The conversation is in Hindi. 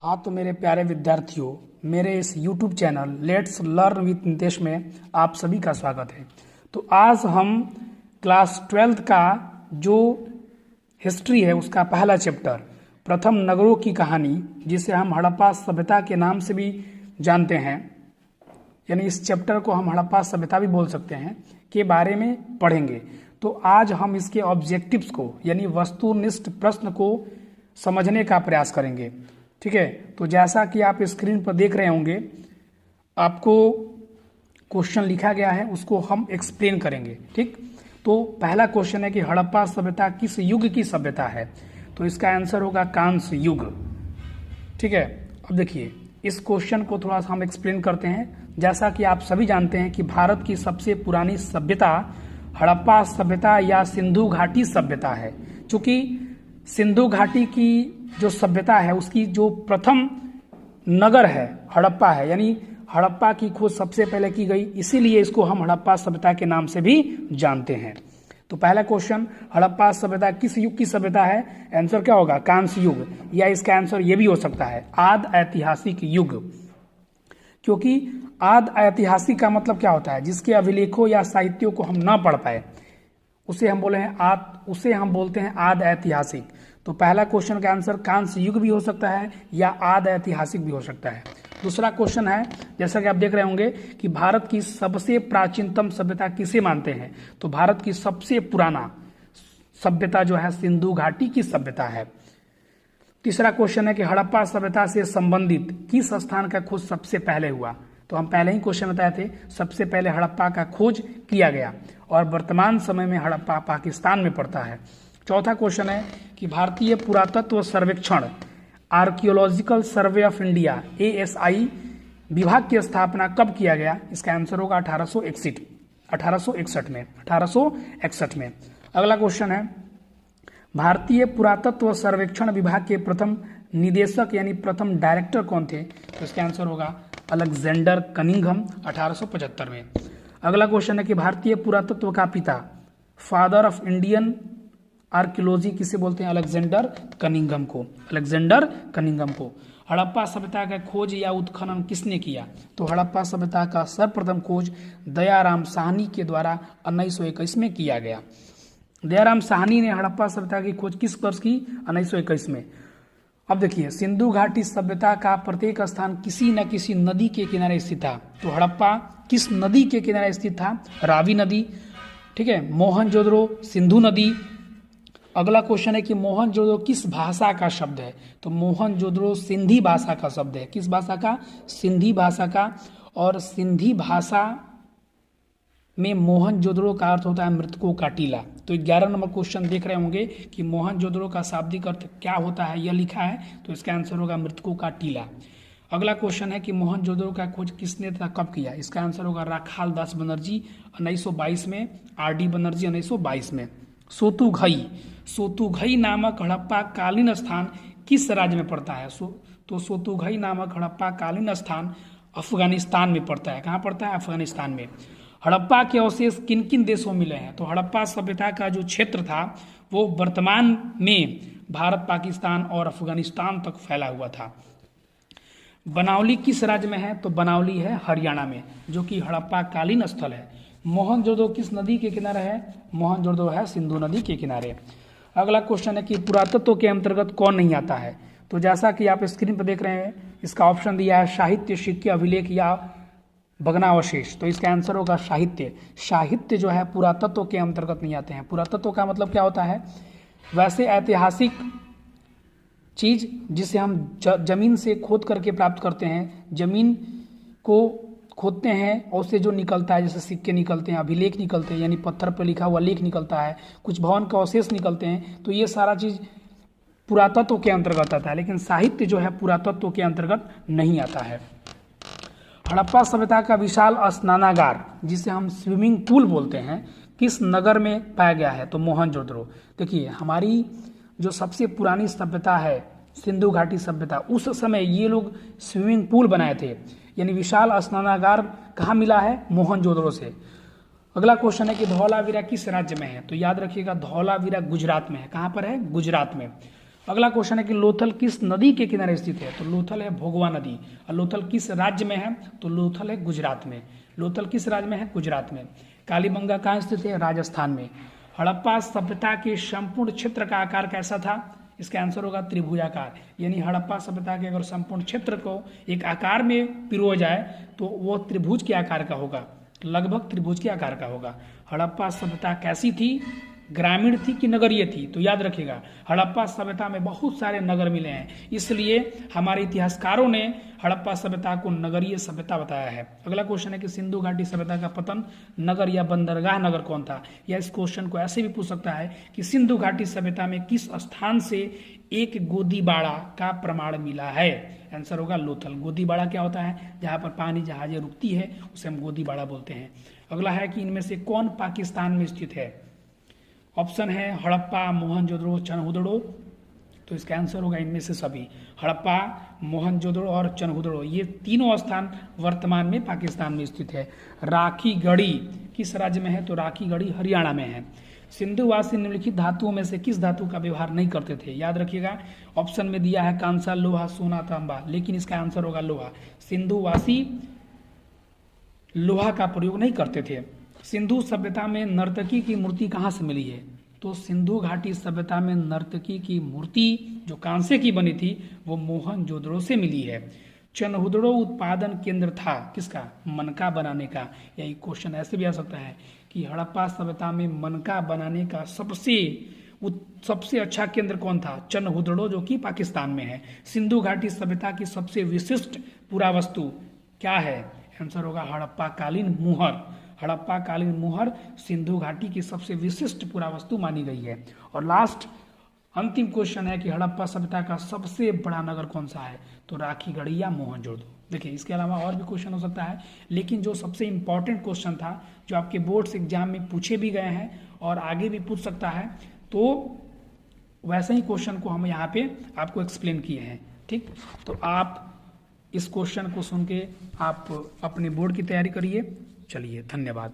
हाँ तो मेरे प्यारे विद्यार्थियों, मेरे इस YouTube channel let's learn with Nitesh में आप सभी का स्वागत है। तो आज हम क्लास 12th का जो हिस्ट्री है उसका पहला चैप्टर प्रथम नगरों की कहानी, जिसे हम हड़प्पा सभ्यता के नाम से भी जानते हैं, यानी इस चैप्टर को हम हड़प्पा सभ्यता भी बोल सकते हैं, के बारे में पढ़ेंगे। तो आज हम इसके ऑब्जेक्टिव्स को यानी वस्तुनिष्ठ प्रश्न को समझने का प्रयास करेंगे। ठीक है, तो जैसा कि आप स्क्रीन पर देख रहे होंगे, आपको क्वेश्चन लिखा गया है, उसको हम एक्सप्लेन करेंगे। ठीक, तो पहला क्वेश्चन है कि हड़प्पा सभ्यता किस युग की सभ्यता है? तो इसका आंसर होगा कांस्य युग। ठीक है, अब देखिए इस क्वेश्चन को थोड़ा सा हम एक्सप्लेन करते हैं। जैसा कि आप सभी जानते हैं कि भारत की सबसे पुरानी सभ्यता हड़प्पा सभ्यता या सिंधु घाटी सभ्यता है। चूंकि सिंधु घाटी की जो सभ्यता है उसकी जो प्रथम नगर है हड़प्पा है, यानी हड़प्पा की खोज सबसे पहले की गई, इसीलिए इसको हम हड़प्पा सभ्यता के नाम से भी जानते हैं। तो पहला क्वेश्चन, हड़प्पा सभ्यता किस युग की सभ्यता है? आंसर क्या होगा? कांस्य युग, या इसका आंसर ये भी हो सकता है आद ऐतिहासिक युग। क्योंकि आद ऐतिहासिक का मतलब क्या होता है? जिसके अभिलेखों या साहित्यों को हम ना पढ़ पाए उसे हम बोलते हैं आद ऐतिहासिक। तो पहला क्वेश्चन का आंसर कांस्य युग भी हो सकता है या आद ऐतिहासिक भी हो सकता है। दूसरा क्वेश्चन है, जैसा कि आप देख रहे होंगे कि भारत की सबसे प्राचीनतम सभ्यता किसे मानते हैं? तो भारत की सबसे पुराना सभ्यता जो है सिंधु घाटी की सभ्यता है। तीसरा क्वेश्चन है कि हड़प्पा सभ्यता से संबंधित किस स्थान का खोज सबसे पहले हुआ? तो हम पहले ही क्वेश्चन बताए थे, सबसे पहले हड़प्पा का खोज किया गया और वर्तमान समय में हड़प्पा पाकिस्तान में पड़ता है। चौथा क्वेश्चन है कि भारतीय पुरातत्व सर्वेक्षण archaeological survey of India ASI विभाग की स्थापना कब किया गया? इसका आंसर होगा 1861 में। अगला क्वेश्चन है, भारतीय पुरातत्व सर्वेक्षण विभाग के प्रथम निदेशक यानी प्रथम डायरेक्टर कौन थे? तो इसका आंसर होगा अलेक्जेंडर कनिंघम 1875 में। अगला क्वेश्चन है कि भारतीय पुरातत्व का पिता, फादर ऑफ इंडियन आर्कियोलॉजी किसे बोलते हैं? अलेक्जेंडर कनिंघम को। हड़प्पा सभ्यता का खोज या उत्खनन किसने किया? तो हड़प्पा सभ्यता का सर्वप्रथम खोज दयाराम साहनी के द्वारा 1921 में किया गया। दयाराम साहनी ने हड़प्पा सभ्यता की खोज किस वर्ष की? 1921 में। अब देखिए, सिंधु घाटी सभ्यता का प्रत्येक स्थान किसी न किसी नदी के किनारे स्थित था। तो हड़प्पा किस नदी के किनारे स्थित था? रावी नदी। ठीक है, मोहनजोदड़ो सिंधु नदी। अगला क्वेश्चन है कि मोहनजोदड़ो किस भाषा का शब्द है? तो मोहनजोदड़ो सिंधी भाषा का शब्द है। किस भाषा का? सिंधी भाषा का। और सिंधी भाषा में मोहनजोदड़ो का अर्थ होता है मृतकों का टीला। तो 11 नंबर क्वेश्चन देख रहे होंगे कि मोहनजोदड़ो का शाब्दिक अर्थ क्या होता है, यह लिखा है, तो इसका आंसर होगा मृतकों का टीला। अगला क्वेश्चन है कि मोहनजोदड़ो का खोज किसने तथा कब किया? इसका आंसर होगा राखाल दास बनर्जी 1922 में, RD बनर्जी 1922 में। सोतुघई नामक हड़प्पा कालीन स्थान किस राज्य में पड़ता है? तो सोतुघई नामक हड़प्पा कालीन स्थान अफगानिस्तान में पड़ता है। कहाँ पड़ता है? अफगानिस्तान में। हड़प्पा के अवशेष किन किन देशों में मिले हैं? तो हड़प्पा सभ्यता का जो क्षेत्र था वो वर्तमान में भारत, पाकिस्तान और अफगानिस्तान तक फैला हुआ था। बनावली किस राज्य में है? तो बनावली है हरियाणा में, जो कि हड़प्पा कालीन स्थल है। मोहनजोदड़ो किस नदी के किनारे है? मोहनजोदड़ो है सिंधु नदी के किनारे। अगला क्वेश्चन है कि पुरातत्व के अंतर्गत कौन नहीं आता है? तो जैसा कि आप स्क्रीन पर देख रहे हैं, इसका ऑप्शन दिया है साहित्य, सिक्के, अभिलेख या भग्नावशेष। तो इसका आंसर होगा साहित्य जो है पुरातत्व के अंतर्गत नहीं आते हैं। पुरातत्व का मतलब क्या होता है? वैसे ऐतिहासिक चीज जिसे हम जमीन से खोद करके प्राप्त करते हैं, जमीन को खोदते हैं और उससे जो निकलता है, जैसे सिक्के निकलते हैं, अभिलेख निकलते हैं, यानी पत्थर पर लिखा हुआ लेख निकलता है, कुछ भवन का अवशेष निकलते हैं, तो ये सारा चीज पुरातत्व के अंतर्गत आता है। लेकिन साहित्य जो है पुरातत्व के अंतर्गत नहीं आता है। हड़प्पा सभ्यता का विशाल स्नानागार, जिसे हम स्विमिंग पूल बोलते हैं, किस नगर में पाया गया है? तो मोहनजोदड़ो। देखिए, हमारी जो सबसे पुरानी सभ्यता है सिंधु घाटी सभ्यता, उस समय ये लोग स्विमिंग पूल बनाए थे, यानी विशाल स्नानागार कहाँ मिला है? मोहनजोदड़ो से। अगला क्वेश्चन है कि धौलावीरा किस राज्य में है? तो याद रखिएगा धौलावीरा गुजरात में है। कहाँ पर है? गुजरात में। अगला क्वेश्चन है कि लोथल किस नदी के किनारे स्थित है? तो लोथल है भोगवा नदी। और लोथल किस राज्य में है? तो लोथल है गुजरात में। लोथल किस राज्य में है? गुजरात में। कालीबंगा कहाँ स्थित है? राजस्थान में। हड़प्पा सभ्यता के संपूर्ण क्षेत्र का आकार कैसा था? इसका आंसर होगा त्रिभुजाकार। यानी हड़प्पा सभ्यता के अगर संपूर्ण क्षेत्र को एक आकार में पिरो जाए तो वो त्रिभुज के आकार का होगा, लगभग त्रिभुज के आकार का होगा। हड़प्पा सभ्यता कैसी थी? ग्रामीण थी कि नगरीय थी? तो याद रखिएगा हड़प्पा सभ्यता में बहुत सारे नगर मिले हैं, इसलिए हमारे इतिहासकारों ने हड़प्पा सभ्यता को नगरीय सभ्यता बताया है। अगला क्वेश्चन है कि सिंधु घाटी सभ्यता का पतन नगर या बंदरगाह नगर कौन था? या इस क्वेश्चन को ऐसे भी पूछ सकता है कि सिंधु घाटी सभ्यता में किस स्थान से एक गोदीबाड़ा का प्रमाण मिला है? आंसर होगा लोथल। गोदीबाड़ा क्या होता है? जहाँ पर पानी जहाजें रुकती है उसे हम गोदीबाड़ा बोलते हैं। अगला है कि इनमें से कौन पाकिस्तान में स्थित है? ऑप्शन है हड़प्पा, मोहनजोदड़ो, चनहुदड़ो। तो इसका आंसर होगा इनमें से सभी। हड़प्पा, मोहनजोदड़ो और चनहुदड़ो ये तीनों स्थान वर्तमान में पाकिस्तान में स्थित है। राखीगढ़ी किस राज्य में है? तो राखीगढ़ी हरियाणा में है। सिंधुवासी निम्नलिखित धातुओं में से किस धातु का व्यवहार नहीं करते थे? याद रखिएगा ऑप्शन में दिया है कांसा, लोहा, सोना, तांबा, लेकिन इसका आंसर होगा लोहा। सिंधुवासी लोहा का प्रयोग नहीं करते थे। सिंधु सभ्यता में नर्तकी की मूर्ति कहाँ से मिली है? तो सिंधु घाटी सभ्यता में नर्तकी की मूर्ति जो कांसे की बनी थी वो मोहनजोदड़ो से मिली है। चनहुदड़ो उत्पादन केंद्र था किसका? मनका बनाने का। यही क्वेश्चन ऐसे भी आ सकता है कि हड़प्पा सभ्यता में मनका बनाने का सबसे अच्छा केंद्र कौन था? चनहुदड़ो, जो कि पाकिस्तान में है। सिंधु घाटी सभ्यता की सबसे विशिष्ट पुरावस्तु क्या है? आंसर होगा हड़प्पा कालीन मुहर। हड़प्पा कालीन मुहर सिंधु घाटी की सबसे विशिष्ट पुरावस्तु मानी गई है। और लास्ट अंतिम क्वेश्चन है कि हड़प्पा सभ्यता का सबसे बड़ा नगर कौन सा है? तो राखीगढ़ी या मोहनजोदड़ो। देखिए इसके अलावा और भी क्वेश्चन हो सकता है, लेकिन जो सबसे इंपॉर्टेंट क्वेश्चन था जो आपके बोर्ड्स एग्जाम में पूछे भी गए हैं और आगे भी पूछ सकता है, तो वैसे ही क्वेश्चन को हम यहाँ पे आपको एक्सप्लेन किए हैं। ठीक, तो आप इस क्वेश्चन को सुन के आप अपने बोर्ड की तैयारी करिए। चलिए, धन्यवाद।